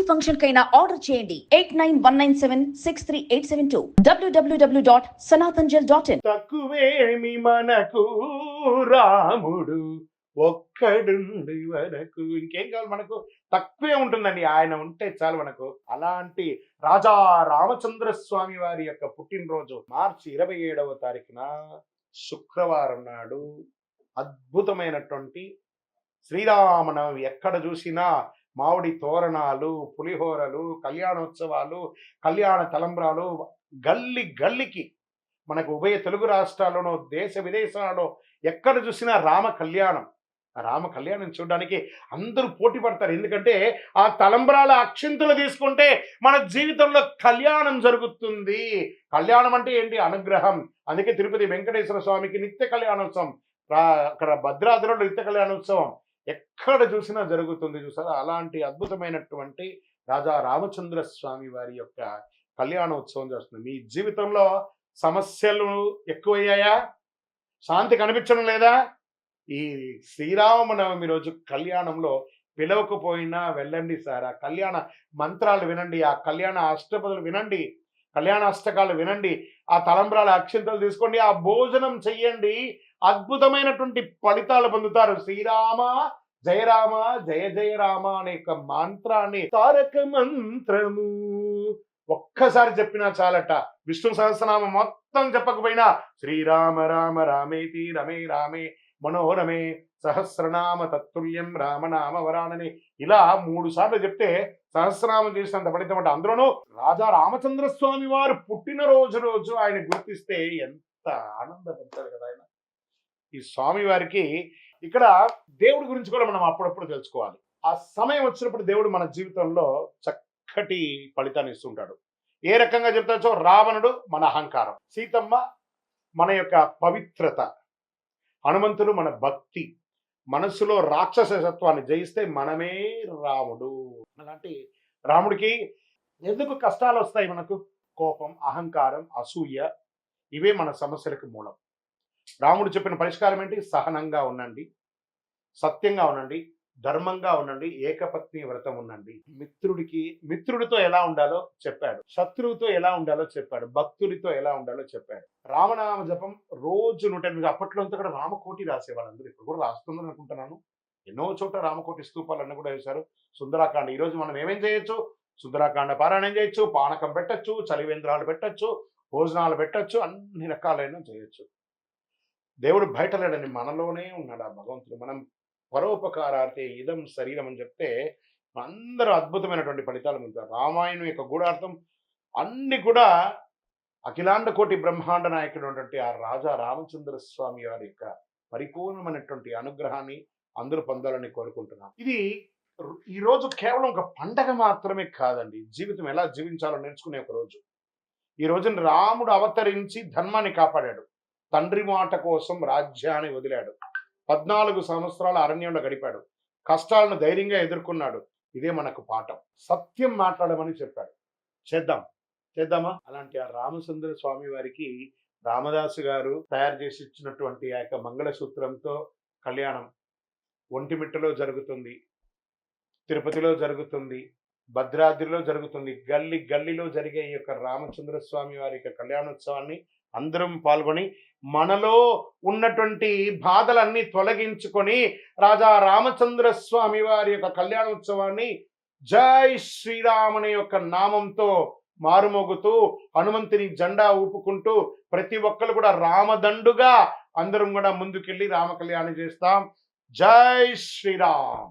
Function కైనా order చేయండి 8919763872 www.sanatanjal.in. తక్కువేమి మనకు రాముడు ఒక్కడుండి వరకు ఇంకేం కావాలి మనకు, తక్కువే ఉంటుందండి. ఆయన ఉంటే చాలు మనకు. అలాంటి రాజా రామచంద్ర స్వామి వారి యొక్క పుట్టినరోజు మార్చి 27వ తారీఖున శుక్రవారం నాడు అద్భుతమైనటువంటి శ్రీరామనవమి. ఎక్కడ చూసినా మామిడి తోరణాలు, పులిహోరలు, కళ్యాణోత్సవాలు, కళ్యాణ తలంబ్రాలు, గల్లి గల్లికి మనకు ఉభయ తెలుగు రాష్ట్రాల్లోనూ దేశ విదేశాలలో ఎక్కడ చూసినా రామ కళ్యాణం. రామ కళ్యాణం చూడడానికి అందరూ పోటీ పడతారు. ఎందుకంటే ఆ తలంబ్రాల అక్షింతలు తీసుకుంటే మన జీవితంలో కళ్యాణం జరుగుతుంది. కళ్యాణం అంటే ఏంటి? అనుగ్రహం. అందుకే తిరుపతి వెంకటేశ్వర స్వామికి నిత్య కళ్యాణోత్సవం, అక్కడ భద్రాద్రిలో నిత్య కళ్యాణోత్సవం ఎక్కడ చూసినా జరుగుతుంది. చూసారా? అలాంటి అద్భుతమైనటువంటి రాజా రామచంద్ర స్వామి వారి యొక్క కళ్యాణోత్సవం చేస్తుంది. మీ జీవితంలో సమస్యలు ఎక్కువయ్యాయా? శాంతి కనిపించడం లేదా? ఈ శ్రీరామనవమి రోజు కళ్యాణంలో పిలవకపోయినా వెళ్ళండి సార్. ఆ కళ్యాణ మంత్రాలు వినండి, ఆ కళ్యాణ అష్టపదులు వినండి, కళ్యాణ అష్టకాలు వినండి, ఆ తలంబ్రాల అక్షింతలు తీసుకోండి, ఆ భోజనం చెయ్యండి. అద్భుతమైనటువంటి ఫలితాలు పొందుతారు. శ్రీరామ జయ రామ జయ జయ రామ అనే యొక్క మంత్రాన్ని, తారక మంత్రము ఒక్కసారి చెప్పినా చాలట. విష్ణు సహస్రనామం మొత్తం చెప్పకపోయినా శ్రీరామ రామ రామేతి రమే రామే మనోరమే సహస్రనామ తత్తుల్యం రామనామ వరానని ఇలా 3 సార్లు చెప్తే సహస్రనామం చేసినంత ఫలితం అంట. అందులోనూ రాజా రామచంద్ర స్వామి వారు పుట్టినరోజు ఆయన గుర్తిస్తే ఎంత ఆనందపడతారు కదా ఆయన. ఈ స్వామి వారికి ఇక్కడ దేవుడి గురించి కూడా మనం అప్పుడప్పుడు తెలుసుకోవాలి. ఆ సమయం వచ్చినప్పుడు దేవుడు మన జీవితంలో చక్కటి ఫలితాన్ని ఇస్తుంటాడు. ఏ రకంగా చెప్తాచో, రావణుడు మన అహంకారం, సీతమ్మ మన యొక్క పవిత్రత, హనుమంతుడు మన భక్తి, మనస్సులో రాక్షసత్వాన్ని జయిస్తే మనమే రాముడు. అలాంటి రాముడికి ఎందుకు కష్టాలు వస్తాయి? మనకు కోపం, అహంకారం, అసూయ, ఇవే మన సమస్యలకు మూలం. రాముడు చెప్పిన పరిష్కారం ఏంటి? సహనంగా ఉండండి, సత్యంగా ఉండండి, ధర్మంగా ఉండండి, ఏకపత్ని వ్రతం ఉండండి. మిత్రుడితో ఎలా ఉండాలో చెప్పాడు, శత్రువుతో ఎలా ఉండాలో చెప్పాడు, భక్తుడితో ఎలా ఉండాలో చెప్పాడు. రామనామ జపం రోజు 108. అప్పట్లో అంతా కూడా రామకోటి రాసేవాళ్ళు అందరూ. ఇప్పుడు కూడా రాస్తుందని అనుకుంటున్నాను. ఎన్నో చోట రామకోటి స్తూపాలన్నీ కూడా వేశారు. సుందరాకాండ ఈరోజు మనం ఏమేం చేయొచ్చు? సుందరాకాండ పారాయణం చేయొచ్చు, పానకం పెట్టచ్చు, చలివేంద్రాలు పెట్టచ్చు, భోజనాలు పెట్టచ్చు, అన్ని రకాలైన చేయొచ్చు. దేవుడు బయట లేడని మనలోనే ఉన్నాడు ఆ భగవంతుడు. మనం పరోపకారార్థే ఇదం శరీరం అని చెప్తే అందరూ అద్భుతమైనటువంటి ఫలితాలు పొందుతారు. రామాయణం యొక్క గూఢార్థం అన్ని కూడా అఖిలాండ కోటి బ్రహ్మాండ నాయకుడు ఉన్నటువంటి ఆ రాజా రామచంద్ర స్వామి వారి యొక్క పరిపూర్ణమైనటువంటి అనుగ్రహాన్ని అందరూ పొందాలని కోరుకుంటున్నాను. ఇది ఈరోజు కేవలం ఒక పండగ మాత్రమే కాదండి. జీవితం ఎలా జీవించాలో నేర్చుకునే ఒక రోజు. ఈ రోజున రాముడు అవతరించి ధర్మాన్ని కాపాడాడు. తండ్రి మాట కోసం రాజ్యాన్ని వదిలాడు. 14 సంవత్సరాల అరణ్యంలో గడిపాడు. కష్టాలను ధైర్యంగా ఎదుర్కొన్నాడు. ఇదే మనకు పాఠం. సత్యం మాట్లాడమని చెప్పాడు. చేద్దామా? అలాంటి ఆ రామచంద్ర స్వామి వారికి రామదాసు గారు తయారు చేసి ఇచ్చినటువంటి ఆ యొక్క మంగళసూత్రంతో కళ్యాణం ఒంటిమిట్టలో జరుగుతుంది, తిరుపతిలో జరుగుతుంది, భద్రాద్రిలో జరుగుతుంది. గల్లి గల్లీలో జరిగే ఈ యొక్క రామచంద్ర స్వామి వారి యొక్క కళ్యాణోత్సవాన్ని అందరం పాల్గొని మనలో ఉన్నటువంటి బాధలన్నీ తొలగించుకొని రాజా రామచంద్ర స్వామి వారి యొక్క కళ్యాణోత్సవాన్ని జై శ్రీరామ్ అనే యొక్క నామంతో మారుమోగుతూ, హనుమంతుని జెండా ఊపుకుంటూ ప్రతి ఒక్కరు కూడా రామదండుగా అందరం కూడా ముందుకెళ్ళి రామ కళ్యాణం చేస్తాం. జై శ్రీరామ్.